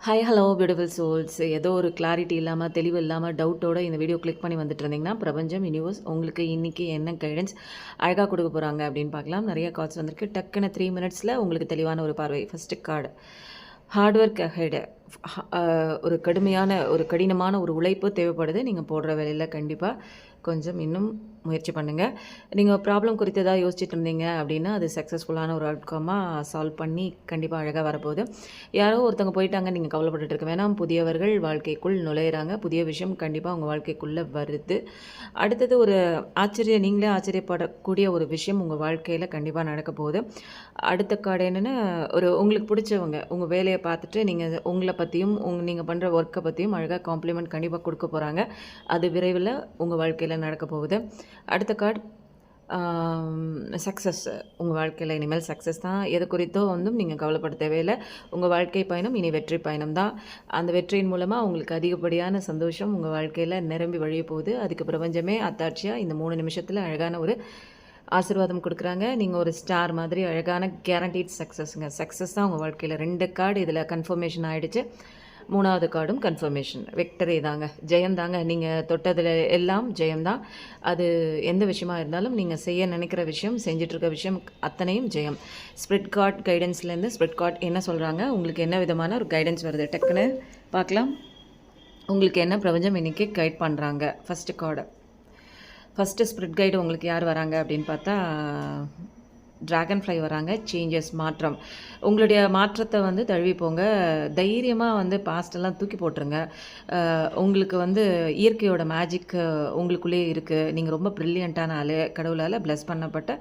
Hi hello beautiful souls. ஏதோ ஒரு clarity இல்லாமல் தெளிவு இல்லாமல் டவுட்டோட இந்த வீடியோ கிளிக் பண்ணி வந்துட்டு இருந்தீங்கன்னா பிரபஞ்சம் யூனிவர்ஸ் உங்களுக்கு இன்றைக்கி என்ன கைடன்ஸ் அழகாக கொடுக்க போகிறாங்க அப்படின்னு பார்க்கலாம். நிறைய கார்ட்ஸ் வந்திருக்கு. டக்குன்னு 3 மினிட்ஸில் உங்களுக்கு தெளிவான ஒரு பார்வை. First card hard work ahead. ஒரு கடினமான ஒரு உழைப்பு தேவைப்படுது. நீங்கள் போடுற வேலையில் கண்டிப்பாக கொஞ்சம் இன்னும் முயற்சி பண்ணுங்கள். நீங்கள் ப்ராப்ளம் குறித்து ஏதாவது யோசிச்சுட்டு இருந்தீங்க அப்படின்னா அது சக்ஸஸ்ஃபுல்லான ஒரு அவுட்கமாக சால்வ் பண்ணி கண்டிப்பாக அழகாக வரப்போகுது. யாரோ ஒருத்தவங்க போயிட்டாங்க, நீங்கள் கவலைப்பட்டுட்டு இருக்க வேணாம். புதியவர்கள் வாழ்க்கைக்குள் நுழையிறாங்க. புதிய விஷயம் கண்டிப்பாக உங்கள் வாழ்க்கைக்குள்ளே வருது. அடுத்தது ஒரு நீங்களே ஆச்சரியப்படக்கூடிய ஒரு விஷயம் உங்கள் வாழ்க்கையில் கண்டிப்பாக நடக்க போகுது. அடுத்த கார்டு என்னென்னா, உங்களுக்கு பிடிச்சவங்க உங்கள் வேலையை பார்த்துட்டு நீங்கள் உங்களை பற்றியும் நீங்கள் பண்ணுற ஒர்க்கை பற்றியும் அழகாக காம்ப்ளிமெண்ட் கண்டிப்பாக கொடுக்க போகிறாங்க. அது விரைவில் உங்கள் வாழ்க்கையில் நடக்க போகுது. அடுத்த கார்டு சக்ஸஸ். உங்கள் வாழ்க்கையில் இனிமேல் சக்ஸஸ் தான். எது குறித்தோ நீங்கள் கவலைப்பட தேவையில்லை. உங்கள் வாழ்க்கை பயணம் இனி வெற்றி பயணம் தான். அந்த வெற்றியின் மூலமாக உங்களுக்கு அதிகப்படியான சந்தோஷம் உங்கள் வாழ்க்கையில் நிரம்பி வழிய போகுது. அதுக்கு பிரபஞ்சமே அத்தாட்சியாக இந்த 3 நிமிஷத்தில் அழகான ஒரு ஆசீர்வாதம் கொடுக்குறாங்க. நீங்கள் ஒரு ஸ்டார் மாதிரி அழகான கேரண்டீட் சக்ஸஸ்ங்க. சக்ஸஸ் தான் உங்கள் வாழ்க்கையில். 2 கார்டு இதில் கன்ஃபர்மேஷன் ஆகிடுச்சு. 3வது கார்டும் கன்ஃபர்மேஷன். விக்டரி தாங்க, ஜெயம் தாங்க. நீங்கள் தொட்டதில் எல்லாம் ஜெயம்தான். அது எந்த விஷயமா இருந்தாலும் நீங்கள் செய்ய நினைக்கிற விஷயம், செஞ்சிட்ருக்க விஷயம் அத்தனையும் ஜெயம். ஸ்ப்ரிட் கார்ட் கைடன்ஸ்லேருந்து ஸ்ப்ரிட் கார்ட் என்ன சொல்கிறாங்க, உங்களுக்கு என்ன விதமான ஒரு கைடன்ஸ் வருது டக்குன்னு பார்க்கலாம். உங்களுக்கு என்ன பிரபஞ்சம் இன்றைக்கி கைட் பண்ணுறாங்க. ஃபஸ்ட்டு ஸ்ப்ரிட் கைடு உங்களுக்கு யார் வராங்க அப்படின்னு பார்த்தா ட்ராகன் ஃப்ளை வராங்க. சேஞ்சஸ், மாற்றம். உங்களுடைய மாற்றத்தை தழுவி போங்க. தைரியமாக பாஸ்டெல்லாம் தூக்கி போட்டுருங்க. உங்களுக்கு இயற்கையோட மேஜிக் உங்களுக்குள்ளே இருக்குது. நீங்கள் ரொம்ப ப்ரில்லியண்ட்டான ஆள், கடவுளால் ப்ளஸ் பண்ணப்பட்ட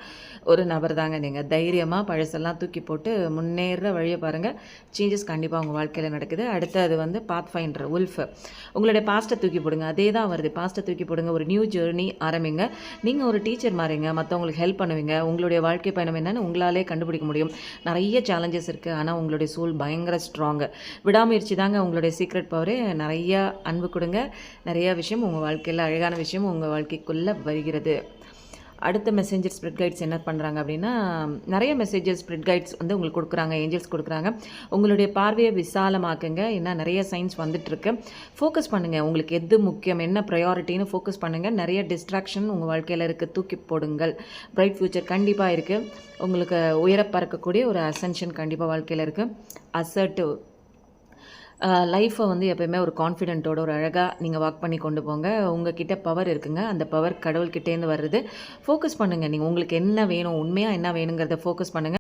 ஒரு நபர் தாங்க நீங்கள். தைரியமாக பழசெல்லாம் தூக்கி போட்டு முன்னேற வழியை பாருங்கள். சேஞ்சஸ் கண்டிப்பாக உங்கள் வாழ்க்கையில் நடக்குது. அடுத்தது பாத் ஃபைண்டர், உல்ஃப். உங்களுடைய பாஸ்ட்டை தூக்கி போடுங்க. அதே தான் வருது. பாஸ்ட்டை தூக்கி போடுங்க. ஒரு நியூ ஜேர்னி ஆரம்பிங்க. நீங்கள் ஒரு டீச்சர் மாறிங்க, மற்றவங்களுக்கு ஹெல்ப் பண்ணுவீங்க. உங்களுடைய வாழ்க்கை பயணம் என்னன்னு உங்களாலே கண்டுபிடிக்க முடியும். நிறைய சேலஞ்சஸ் இருக்குது, ஆனால் உங்களுடைய சோல் பயங்கர ஸ்ட்ராங்கு. விடாமுயற்சி தாங்க உங்களுடைய சீக்ரெட் பவரு. நிறையா அன்பு கொடுங்க. நிறையா விஷயம் உங்கள் வாழ்க்கையில், அழகான விஷயம் உங்கள் வாழ்க்கைக்குள்ளே வருகிறது. அடுத்த மெசேஞ்சர் ஸ்ப்ரிட் கைட்ஸ் என்ன பண்ணுறாங்க அப்படின்னா, நிறைய மெசேஜஸ் ஸ்ப்ரிட் கைட்ஸ் உங்களுக்கு கொடுக்குறாங்க, ஏஞ்சல்ஸ் கொடுக்குறாங்க. உங்களுடைய பார்வையை விசாலமாக்குங்க. ஏன்னா நிறைய சைன்ஸ் வந்துட்டுருக்கு. ஃபோக்கஸ் பண்ணுங்கள். உங்களுக்கு எது முக்கியம், என்ன ப்ரையாரிட்டின்னு ஃபோக்கஸ் பண்ணுங்கள். நிறைய டிஸ்ட்ராக்ஷன் உங்கள் வாழ்க்கையில் இருக்குது, தூக்கி போடுங்கள். பிரைட் ஃப்யூச்சர் கண்டிப்பாக இருக்குது. உங்களுக்கு உயர பறக்கக்கூடிய ஒரு அசென்ஷன் கண்டிப்பாக வாழ்க்கையில் இருக்குது. அசர்ட்டிவ் லைஃப்பை எப்போயுமே ஒரு கான்ஃபிடென்ட்டோட ஒரு அழகாக நீங்கள் வாக் பண்ணி கொண்டு போங்க. உங்ககிட்ட பவர் இருக்குங்க. அந்த பவர் கடவுள்கிட்டேருந்து வருது. ஃபோக்கஸ் பண்ணுங்கள். நீங்கள் உங்களுக்கு என்ன வேணும், உண்மையாக என்ன வேணுங்கிறத ஃபோக்கஸ் பண்ணுங்கள்.